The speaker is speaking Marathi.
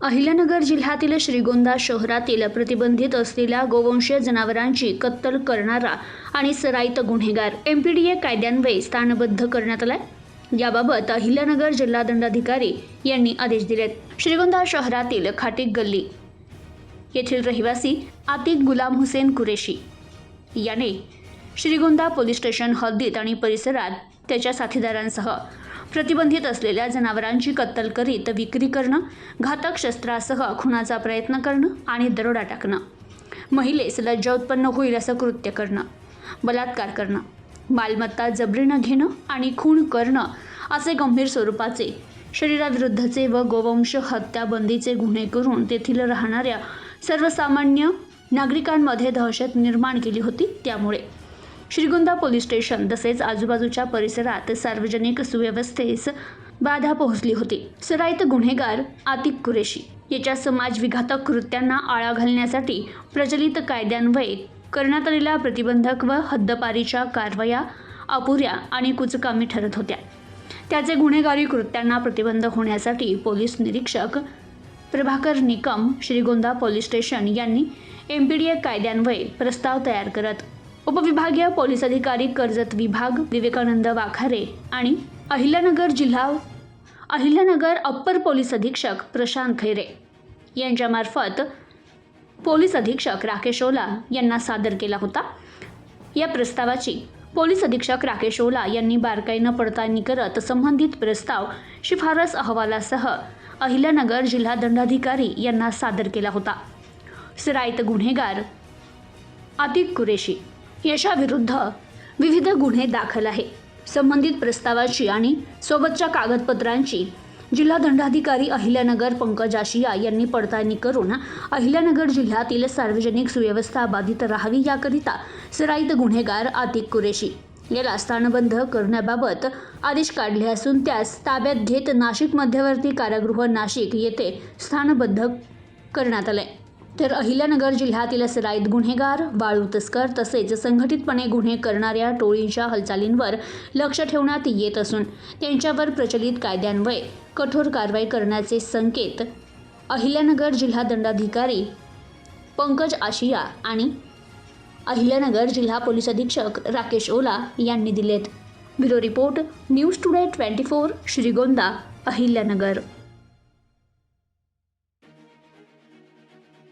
अहिल्यानगर जिल्ह्यातील श्रीगोंदा शहरातील प्रतिबंधित असलेल्या गोवंशीय जनावरांची कत्तल करणारा आणि सराईत गुन्हेगार एमपीडीए कायद्यान्वये स्थानबद्ध करण्यात आलाय। याबाबत अहिल्यानगर जिल्हा दंडाधिकारी यांनी आदेश दिलेत। श्रीगोंदा शहरातील खाटीक गल्ली येथील रहिवासी आतिक गुलाम हुसेन कुरेशी याने श्रीगोंदा पोलीस स्टेशन हद्दीत आणि परिसरात त्याच्या साथीदारांसह प्रतिबंधित असलेल्या जनावरांची कत्तल करीत विक्री करणं, घातक शस्त्रासह खुनाचा प्रयत्न करणं आणि दरोडा टाकणं, महिलेस लज्जा उत्पन्न होईल असं कृत्य करणं, बलात्कार करणं, मालमत्ता जबरीनं घेणं आणि खून करणं असे गंभीर स्वरूपाचे शरीराविरुद्धचे व गोवंश हत्या बंदीचे गुन्हे करून तेथील राहणाऱ्या सर्वसामान्य नागरिकांमध्ये दहशत निर्माण केली होती। त्यामुळे श्रीगोंदा पोलीस स्टेशन तसेच आजूबाजूच्या परिसरात सार्वजनिक सुव्यवस्थेस बाधा पोहोचली होती। सराईत गुन्हेगार आतिक कुरेशी याच्या समाजविघातक कृत्यांना आळा घालण्यासाठी प्रचलित कायद्यान्वये करण्यात आलेल्या प्रतिबंधक व हद्दपारीच्या कारवाया अपुऱ्या आणि कुचकामी ठरत होत्या। त्याचे गुन्हेगारी कृत्यांना प्रतिबंध होण्यासाठी पोलीस निरीक्षक प्रभाकर निकम श्रीगोंदा पोलीस स्टेशन यांनी एमपीडीए कायद्यान्वये प्रस्ताव तयार करत उपविभागीय पोलीस अधिकारी कर्जत विभाग विवेकानंद वाखारे आणि अहिल्यानगर अप्पर पोलीस अधीक्षक प्रशांत खैरे यांच्यामार्फत पोलीस अधीक्षक राकेश ओला यांना सादर केला होता। या प्रस्तावाची पोलीस अधीक्षक राकेश ओला यांनी बारकाईनं पडताळणी करत संबंधित प्रस्ताव शिफारस अहवालासह अहिल्यानगर जिल्हा दंडाधिकारी यांना सादर केला होता। सराईत गुन्हेगार आतिक कुरेशी याच्याविरुद्ध विविध गुन्हे दाखल आहे। संबंधित प्रस्तावाची आणि सोबतच्या कागदपत्रांची जिल्हा दंडाधिकारी अहिल्यानगर पंकज आशिया यांनी पडताळणी करून अहिल्यानगर जिल्ह्यातील सार्वजनिक सुव्यवस्था बाधित राहावी याकरिता सराईत गुन्हेगार आतिक कुरेशी याला स्थानबद्ध करण्याबाबत आदेश काढले असून त्यास ताब्यात घेत नाशिक मध्यवर्ती कारागृह नाशिक येथे स्थानबद्ध करण्यात आले। तर अहिल्यानगर जिल्ह्यातील सराईत गुन्हेगार, वाळू तस्कर तसेच संघटितपणे गुन्हे करणाऱ्या टोळींच्या हालचालींवर लक्ष ठेवण्यात येत असून त्यांच्यावर प्रचलित कायद्यान्वये कठोर कारवाई करण्याचे संकेत अहिल्यानगर जिल्हा दंडाधिकारी पंकज आशिया आणि अहिल्यानगर जिल्हा पोलीस अधीक्षक राकेश ओला यांनी दिलेत। Bureau report, news today 24, Shrigonda, Ahilyanagar.